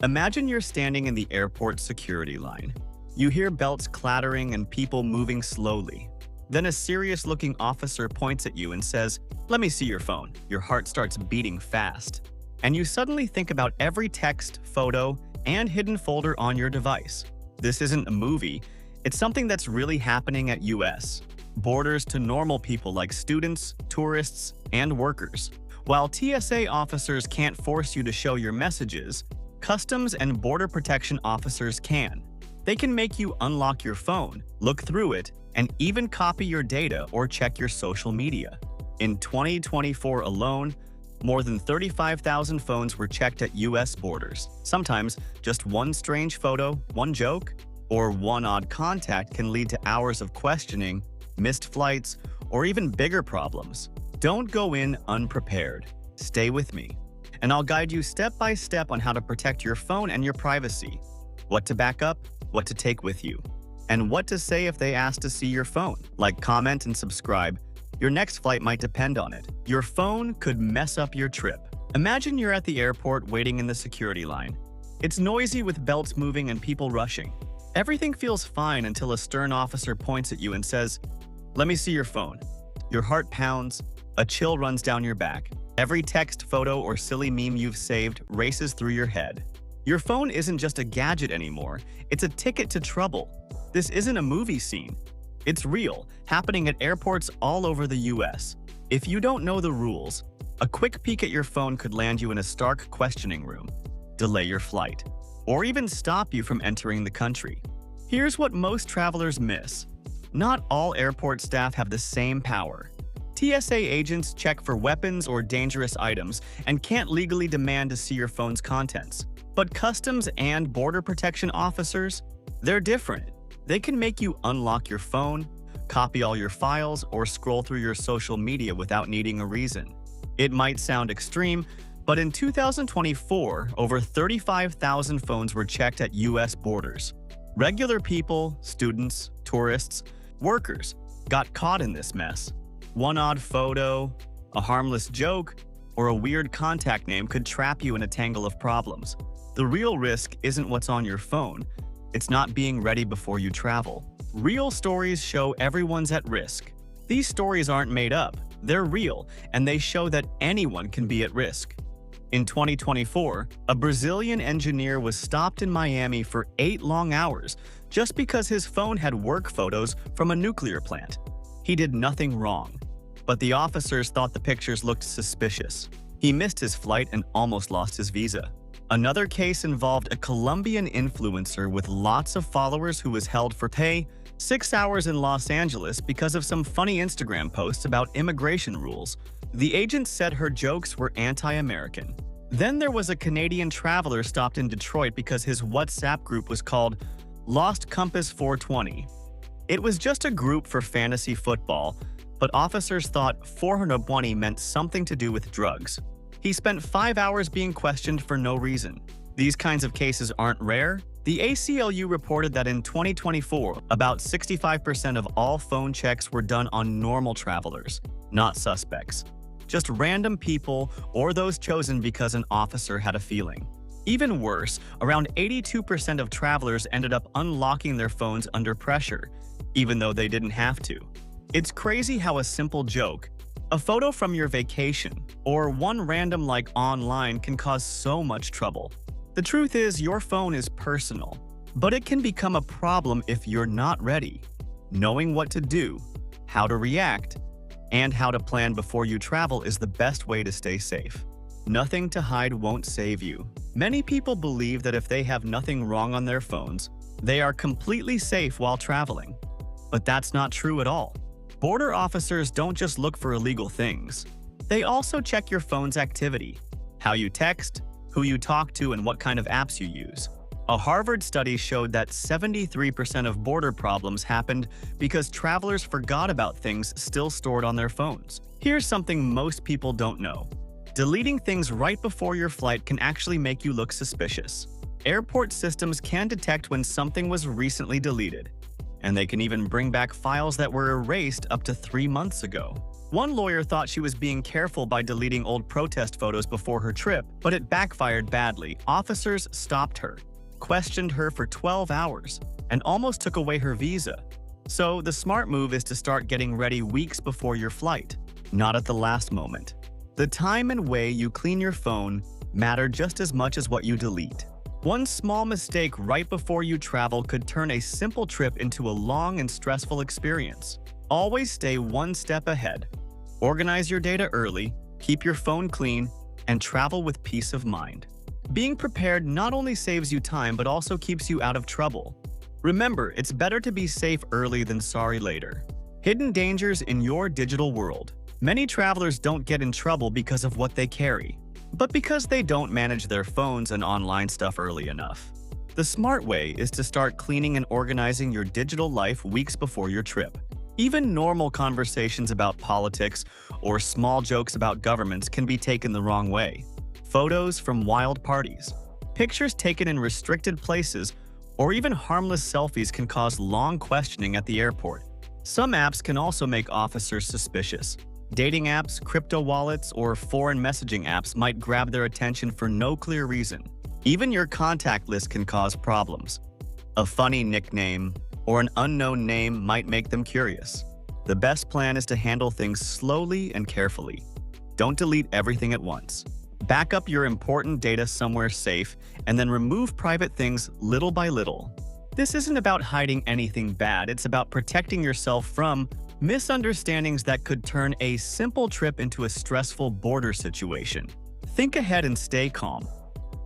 Imagine you're standing in the airport security line. You hear belts clattering and people moving slowly. Then a serious-looking officer points at you and says, "Let me see your phone." Your heart starts beating fast. And you suddenly think about every text, photo, and hidden folder on your device. This isn't a movie. It's something that's really happening at US borders to normal people like students, tourists, and workers. While TSA officers can't force you to show your messages, Customs and Border Protection officers can. They can make you unlock your phone, look through it, and even copy your data or check your social media. In 2024 alone, more than 35,000 phones were checked at US borders. Sometimes, just one strange photo, one joke, or one odd contact can lead to hours of questioning, missed flights, or even bigger problems. Don't go in unprepared. Stay with me, and I'll guide you step by step on how to protect your phone and your privacy, what to back up, what to take with you, and what to say if they ask to see your phone. Like, comment, and subscribe. Your next flight might depend on it. Your phone could mess up your trip. Imagine you're at the airport waiting in the security line. It's noisy with belts moving and people rushing. Everything feels fine until a stern officer points at you and says, "Let me see your phone." Your heart pounds, a chill runs down your back. Every text, photo, or silly meme you've saved races through your head. Your phone isn't just a gadget anymore, it's a ticket to trouble. This isn't a movie scene. It's real, happening at airports all over the US. If you don't know the rules, a quick peek at your phone could land you in a stark questioning room, delay your flight, or even stop you from entering the country. Here's what most travelers miss. Not all airport staff have the same power. TSA agents check for weapons or dangerous items and can't legally demand to see your phone's contents. But Customs and Border Protection officers, they're different. They can make you unlock your phone, copy all your files, or scroll through your social media without needing a reason. It might sound extreme, but in 2024, over 35,000 phones were checked at US borders. Regular people, students, tourists, workers got caught in this mess. One odd photo, a harmless joke, or a weird contact name could trap you in a tangle of problems. The real risk isn't what's on your phone. It's not being ready before you travel. Real stories show everyone's at risk. These stories aren't made up. They're real, and they show that anyone can be at risk. In 2024, a Brazilian engineer was stopped in Miami for 8 long hours just because his phone had work photos from a nuclear plant. He did nothing wrong, but the officers thought the pictures looked suspicious. He missed his flight and almost lost his visa. Another case involved a Colombian influencer with lots of followers who was held for 6 hours in Los Angeles because of some funny Instagram posts about immigration rules. The agent said her jokes were anti-American. Then there was a Canadian traveler stopped in Detroit because his WhatsApp group was called Lost Compass 420. It was just a group for fantasy football, but officers thought 420 meant something to do with drugs. He spent 5 hours being questioned for no reason. These kinds of cases aren't rare. The ACLU reported that in 2024, about 65% of all phone checks were done on normal travelers, not suspects. Just random people or those chosen because an officer had a feeling. Even worse, around 82% of travelers ended up unlocking their phones under pressure, even though they didn't have to. It's crazy how a simple joke, a photo from your vacation, or one random like online can cause so much trouble. The truth is, your phone is personal, but it can become a problem if you're not ready. Knowing what to do, how to react, and how to plan before you travel is the best way to stay safe. Nothing to hide won't save you. Many people believe that if they have nothing wrong on their phones, they are completely safe while traveling. But that's not true at all. Border officers don't just look for illegal things. They also check your phone's activity, how you text, who you talk to, and what kind of apps you use. A Harvard study showed that 73% of border problems happened because travelers forgot about things still stored on their phones. Here's something most people don't know. Deleting things right before your flight can actually make you look suspicious. Airport systems can detect when something was recently deleted. And they can even bring back files that were erased up to 3 months ago. One lawyer thought she was being careful by deleting old protest photos before her trip, but it backfired badly. Officers stopped her, questioned her for 12 hours, and almost took away her visa. So the smart move is to start getting ready weeks before your flight, not at the last moment. The time and way you clean your phone matter just as much as what you delete. One small mistake right before you travel could turn a simple trip into a long and stressful experience. Always stay one step ahead. Organize your data early, keep your phone clean, and travel with peace of mind. Being prepared not only saves you time but also keeps you out of trouble. Remember, it's better to be safe early than sorry later. Hidden dangers in your digital world. Many travelers don't get in trouble because of what they carry, but because they don't manage their phones and online stuff early enough. The smart way is to start cleaning and organizing your digital life weeks before your trip. Even normal conversations about politics or small jokes about governments can be taken the wrong way. Photos from wild parties, pictures taken in restricted places, or even harmless selfies can cause long questioning at the airport. Some apps can also make officers suspicious. Dating apps, crypto wallets, or foreign messaging apps might grab their attention for no clear reason. Even your contact list can cause problems. A funny nickname or an unknown name might make them curious. The best plan is to handle things slowly and carefully. Don't delete everything at once. Back up your important data somewhere safe and then remove private things little by little. This isn't about hiding anything bad, it's about protecting yourself from misunderstandings that could turn a simple trip into a stressful border situation. Think ahead and stay calm.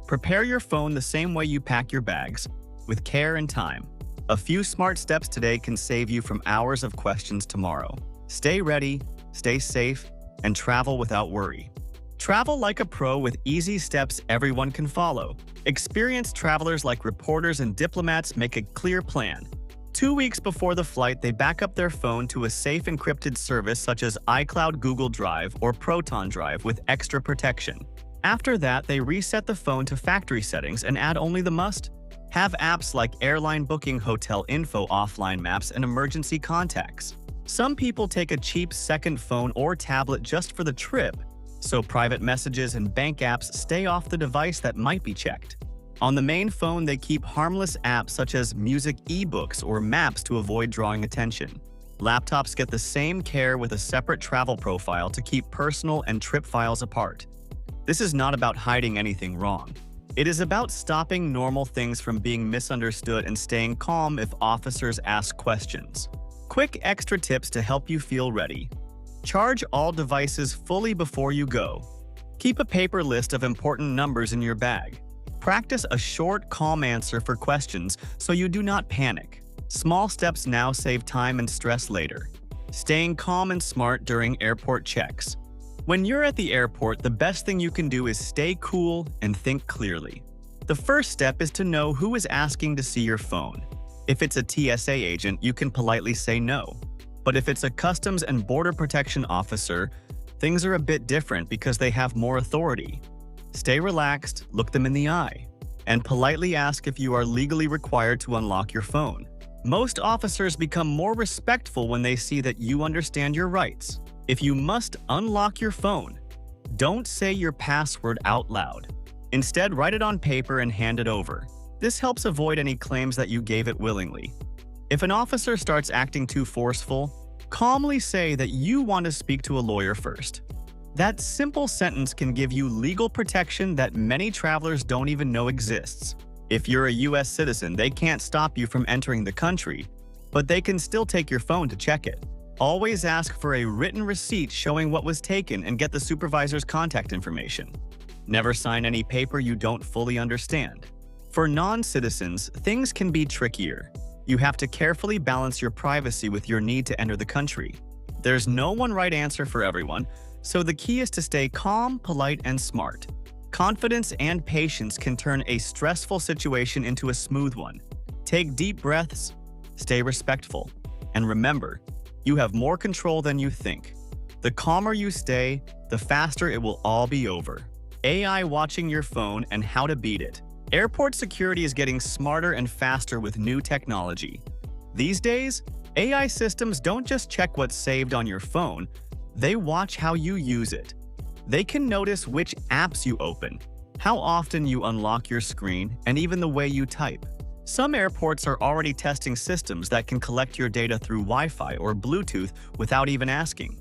Prepare your phone the same way you pack your bags, with care and time. A few smart steps today can save you from hours of questions tomorrow. Stay ready, stay safe, and travel without worry. Travel like a pro with easy steps everyone can follow. Experienced travelers like reporters and diplomats make a clear plan. 2 weeks before the flight, they back up their phone to a safe encrypted service such as iCloud, Google Drive, or Proton Drive with extra protection. After that, they reset the phone to factory settings and add only the must. Have apps like airline booking, hotel info, offline maps, and emergency contacts. Some people take a cheap second phone or tablet just for the trip, so private messages and bank apps stay off the device that might be checked. On the main phone, they keep harmless apps such as music, ebooks, or maps to avoid drawing attention. Laptops get the same care with a separate travel profile to keep personal and trip files apart. This is not about hiding anything wrong. It is about stopping normal things from being misunderstood and staying calm if officers ask questions. Quick extra tips to help you feel ready. Charge all devices fully before you go. Keep a paper list of important numbers in your bag. Practice a short, calm answer for questions so you do not panic. Small steps now save time and stress later. Staying calm and smart during airport checks. When you're at the airport, the best thing you can do is stay cool and think clearly. The first step is to know who is asking to see your phone. If it's a TSA agent, you can politely say no. But if it's a Customs and Border Protection officer, things are a bit different because they have more authority. Stay relaxed, look them in the eye, and politely ask if you are legally required to unlock your phone. Most officers become more respectful when they see that you understand your rights. If you must unlock your phone, don't say your password out loud. Instead, write it on paper and hand it over. This helps avoid any claims that you gave it willingly. If an officer starts acting too forceful, calmly say that you want to speak to a lawyer first. That simple sentence can give you legal protection that many travelers don't even know exists. If you're a US citizen, they can't stop you from entering the country, but they can still take your phone to check it. Always ask for a written receipt showing what was taken and get the supervisor's contact information. Never sign any paper you don't fully understand. For non-citizens, things can be trickier. You have to carefully balance your privacy with your need to enter the country. There's no one right answer for everyone, so the key is to stay calm, polite, and smart. Confidence and patience can turn a stressful situation into a smooth one. Take deep breaths, stay respectful, and remember, you have more control than you think. The calmer you stay, the faster it will all be over. AI watching your phone and how to beat it. Airport security is getting smarter and faster with new technology. These days, AI systems don't just check what's saved on your phone, they watch how you use it. They can notice which apps you open, how often you unlock your screen, and even the way you type. Some airports are already testing systems that can collect your data through Wi-Fi or Bluetooth without even asking.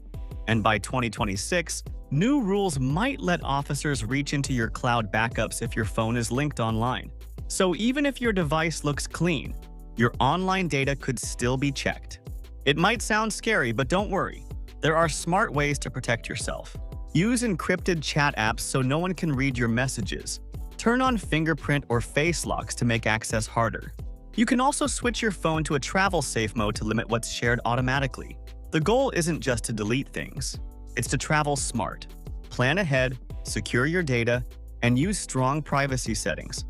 And by 2026, new rules might let officers reach into your cloud backups if your phone is linked online. So even if your device looks clean, your online data could still be checked. It might sound scary, but don't worry. There are smart ways to protect yourself. Use encrypted chat apps so no one can read your messages. Turn on fingerprint or face locks to make access harder. You can also switch your phone to a travel-safe mode to limit what's shared automatically. The goal isn't just to delete things. It's to travel smart. Plan ahead, secure your data, and use strong privacy settings.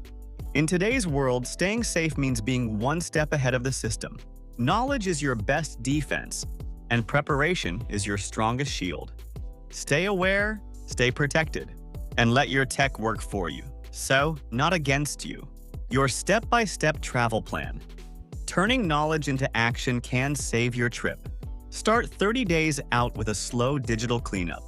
In today's world, staying safe means being one step ahead of the system. Knowledge is your best defense, and preparation is your strongest shield. Stay aware, stay protected, and let your tech work for you. So, not against you. Your step-by-step travel plan. Turning knowledge into action can save your trip. Start 30 days out with a slow digital cleanup.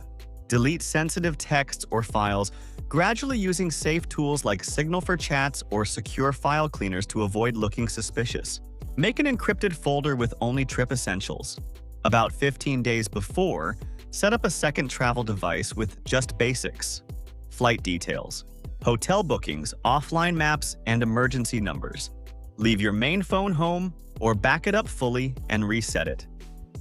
Delete sensitive texts or files, gradually using safe tools like Signal for chats or secure file cleaners to avoid looking suspicious. Make an encrypted folder with only trip essentials. About 15 days before, set up a second travel device with just basics: flight details, hotel bookings, offline maps, and emergency numbers. Leave your main phone home or back it up fully and reset it.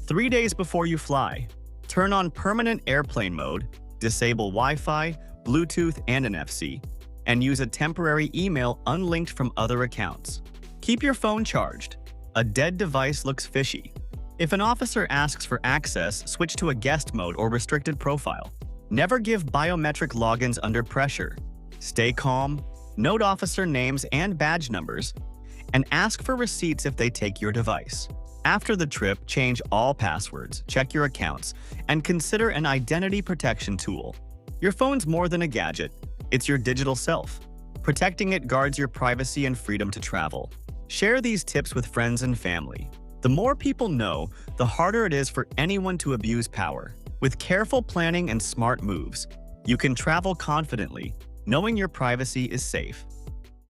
3 days before you fly, turn on permanent airplane mode, disable Wi-Fi, Bluetooth, and NFC, and use a temporary email unlinked from other accounts. Keep your phone charged. A dead device looks fishy. If an officer asks for access, switch to a guest mode or restricted profile. Never give biometric logins under pressure. Stay calm, note officer names and badge numbers, and ask for receipts if they take your device. After the trip, change all passwords, check your accounts, and consider an identity protection tool. Your phone's more than a gadget, it's your digital self. Protecting it guards your privacy and freedom to travel. Share these tips with friends and family. The more people know, the harder it is for anyone to abuse power. With careful planning and smart moves, you can travel confidently, knowing your privacy is safe.